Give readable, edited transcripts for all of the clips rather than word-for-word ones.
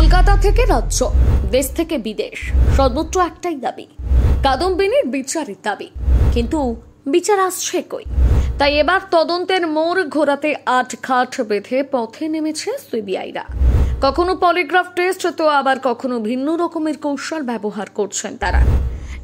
কলকাতা থেকে রাজ্য, দেশ থেকে বিদেশ, সর্বত্র একটাই দাবি, কাদম্বিনীর বিচারের দাবি। কিন্তু বিচার আসছে কই? তাই এবার তদন্তের মোড় ঘোরাতে আটঘাট বেঁধে পথে নেমেছে সিবিআইরা। কখনো পলিগ্রাফ টেস্ট, তো আবার কখনো ভিন্ন রকমের কৌশল ব্যবহার করছেন তারা।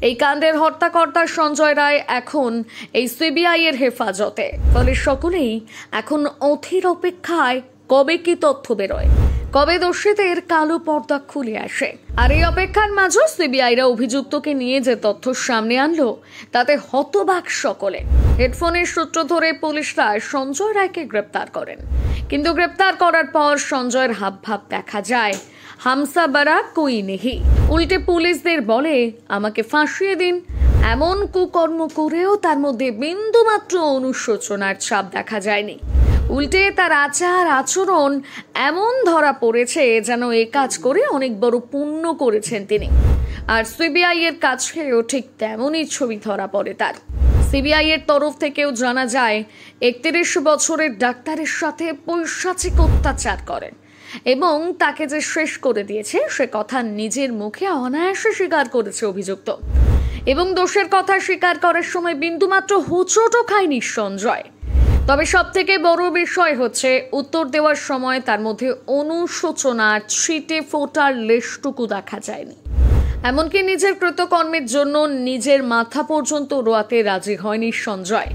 এই কাণ্ডের হত্যাকর্তা সঞ্জয় রায় এখন এই সিবিআই এর হেফাজতে, ফলে সকলেই এখন অধীর অপেক্ষায় কবে কি তথ্য বেরোয়, কবে দোষীদের কালো পর্দা খুলে আসে। আর এই অপেক্ষার মাঝে সিবিআইরা অভিযুক্তকে নিয়ে যে তথ্য সামনে আনলো তাতে হতবাক সকলে। হেডফোনের সূত্র ধরে পুলিশরা সঞ্জয় রায়কে গ্রেপ্তার করেন, কিন্তু গ্রেপ্তার করার পর সঞ্জয়ের হাবভাব দেখা যায় হামসা বারা কোই নেহি। উল্টে পুলিশদের বলে আমাকে ফাঁসিয়ে দিন। এমন কুকর্ম করেও তার মধ্যে বিন্দুমাত্র অনুশোচনার ছাপ দেখা যায়নি। উল্টে তার আচার আচরণ এমন ধরা পড়েছে যেন এই কাজ করে অনেক বড় পুণ্য করেছেন তিনি। আর সিবিআই এর কাছেও ঠিক তেমনই ছবি ধরা পড়ে তার। সিবিআই এর তরফ থেকেও জানা যায় ৩১ বছরের ডাক্তারের সাথে পৈশাচিক অত্যাচার করেন এবং তাকে যে শেষ করে দিয়েছে সে কথা নিজের মুখে অনায়াসে স্বীকার করেছে অভিযুক্ত। এবং দোষের কথা স্বীকার করার সময় বিন্দুমাত্র হোঁচটও খায়নি সঞ্জয়। তবে সব থেকে বড় বিষয় হচ্ছে উত্তর দেওয়ার সময় তার মধ্যে অনুশোচনার ছিটে ফোটার লেশটুকু দেখা যায়নি। এমনকি নিজের কৃতকর্মের জন্য নিজের মাথা পর্যন্ত রোয়াতে রাজি হয়নি সঞ্জয়।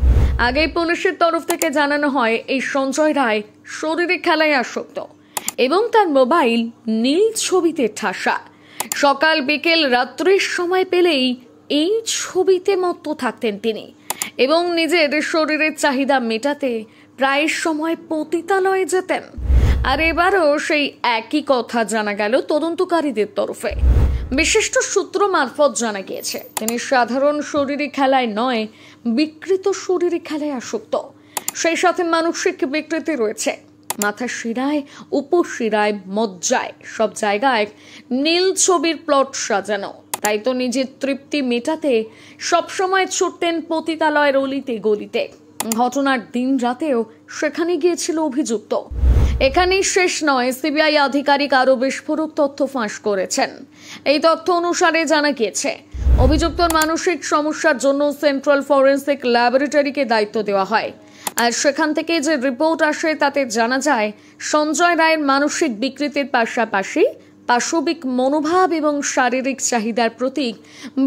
আগেই পুলিশের তরফ থেকে জানানো হয় এই সঞ্জয় রায় শরীরে খেলায় আসক্ত এবং তার মোবাইল নীল ছবিতে ঠাসা। সকাল বিকেল রাত্রির সময় পেলেই এই ছবিতে মত্ত থাকতেন তিনি এবং নিজের শরীরের চাহিদা মেটাতে প্রায় সময় পতিতালয়ে যেতেন। আর এবারও সেই একই কথা জানা গেল তদন্তকারীদের তরফে। বিশিষ্ট সূত্র মারফত জানা গিয়েছে তিনি সাধারণ শরীরে খেলায় নয়, বিকৃত শরীরে খেলায় আসক্ত। সেই সাথে মানসিক বিকৃতি রয়েছে। মাথার শিরায়, উপশিরায়, মজ্জায় সব জায়গায় নীল ছবির প্লট সাজানো। তাই তো নিজের তৃপ্তি মেটাতে সবসময় ছুটতেন পতিতালয়ের অলিতে গলিতে। ঘটনার দিন রাতেও সেখানে গিয়েছিল অভিযুক্ত। এখানেই শেষ নয়, সিবিআই আধিকারিক আরও বিস্ফোরক তথ্য ফাঁস করেছেন। এই তথ্য অনুসারে জানা গিয়েছে অভিযুক্তর মানসিক সমস্যার জন্য সেন্ট্রাল ফরেন্সিক ল্যাবরেটরিকে দায়িত্ব দেওয়া হয়। আর সেখান থেকে যে রিপোর্ট আসে তাতে জানা যায় সঞ্জয় রায়ের মানসিক বিকৃতির পাশাপাশি পাশবিক মনোভাব এবং শারীরিক চাহিদার প্রতি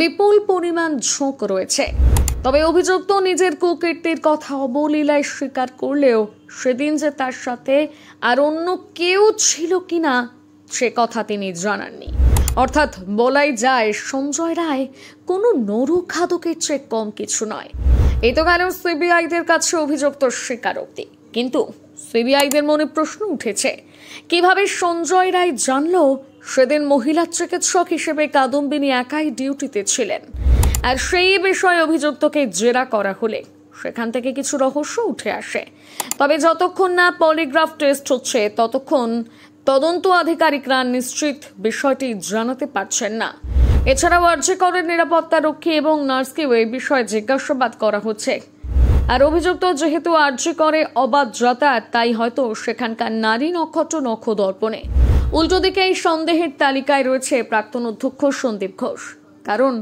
বিপুল পরিমাণ ঝোঁক রয়েছে। তবে অভিযুক্ত নিজের কুকীর্তির কথা অবলীলায় স্বীকার করলেও সেদিন যে তার সাথে আর অন্য কেউ ছিল কিনা সে কথা তিনি জানাননি। অর্থাৎ বলাই যায় সঞ্জয় রায় কোনো নরখাদকের চেয়ে কম কিছু নয়। এই তো গেল সিবিআইদের কাছে অভিযুক্ত স্বীকারোক্তি। কিন্তু সিবিআইদের মনে প্রশ্ন উঠেছে কিভাবে সঞ্জয় রায় জানলো সেদিন মহিলা চিকিৎসক হিসেবে কাদম্বিনী একাই ডিউটিতে ছিলেন। আর সেই বিষয়ে অভিযুক্তকে জেরা করা হলে সেখান থেকে কিছু রহস্য উঠে আসে। তবে যতক্ষণ না পলিগ্রাফ টেস্ট হচ্ছে ততক্ষণ তদন্ত আধিকারিকরা নিশ্চিত বিষয়টি জানাতে পারছেন না। এছাড়াও আরজিকরের নিরাপত্তা রক্ষী এবং নার্সকেও এই বিষয়ে জিজ্ঞাসাবাদ করা হচ্ছে। আর অভিযুক্ত যেহেতু আরজিকরে অবাধ যাতায়াত, তাই হয়তো সেখানকার নারী নক্ষত্র নক্ষদর্পণে। উল্টো দিকে এই সন্দেহের তালিকায় রয়েছে প্রাক্তন অধ্যক্ষ সন্দীপ ঘোষ। কারণ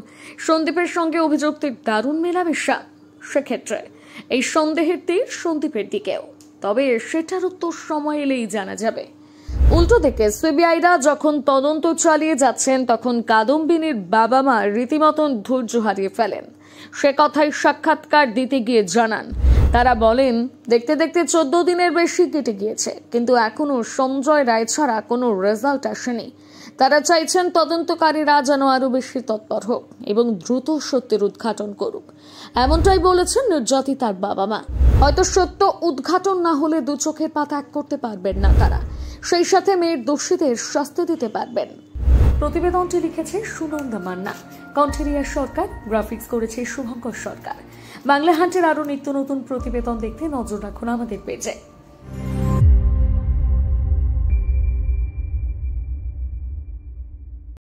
সন্দীপের সঙ্গে অভিযুক্তের দারুণ মেলামেশা। সেক্ষেত্রে এই সন্দেহের তীর সন্দীপের দিকেও। তবে সেটার উত্তর সময় এলেই জানা যাবে। উল্টো দিকে সিবিআইরা যখন তদন্ত চালিয়ে যাচ্ছেন তখন কাদম্বিনীর বাবা মা রীতিমতন ধৈর্য হারিয়ে ফেলেন। সে কথাই সাক্ষাৎকার দিতে গিয়ে জানান। তারা বলেন দেখতে দেখতে 14 দিনের বেশি কেটে গিয়েছে, কিন্তু এখনো সঞ্জয় রায় ছাড়া কোনো রেজাল্ট আসেনি। তারা চাইছেন তদন্তকারীরা যেন আরো বেশি তৎপর হোক এবং দ্রুত সত্যের উদ্ঘাটন করুক। এমনটাই বলেছেন নির্যাতিতার বাবা মা। হয়তো সত্য উদ্ঘাটন না হলে দু চোখের পাতা এক করতে পারবেন না তারা, সেই সাথে মেয়ের দোষীদের শাস্তি দিতে পারবেন। প্রতিবেদনটি লিখেছে সুনন্দা মান্না, কণ্ঠেরিয়া সরকার, গ্রাফিক্স করেছে শুভঙ্কর সরকার। বাংলা হান্টের আরো নিত্য নতুন প্রতিবেদন দেখতে নজর রাখুন আমাদের পেজে।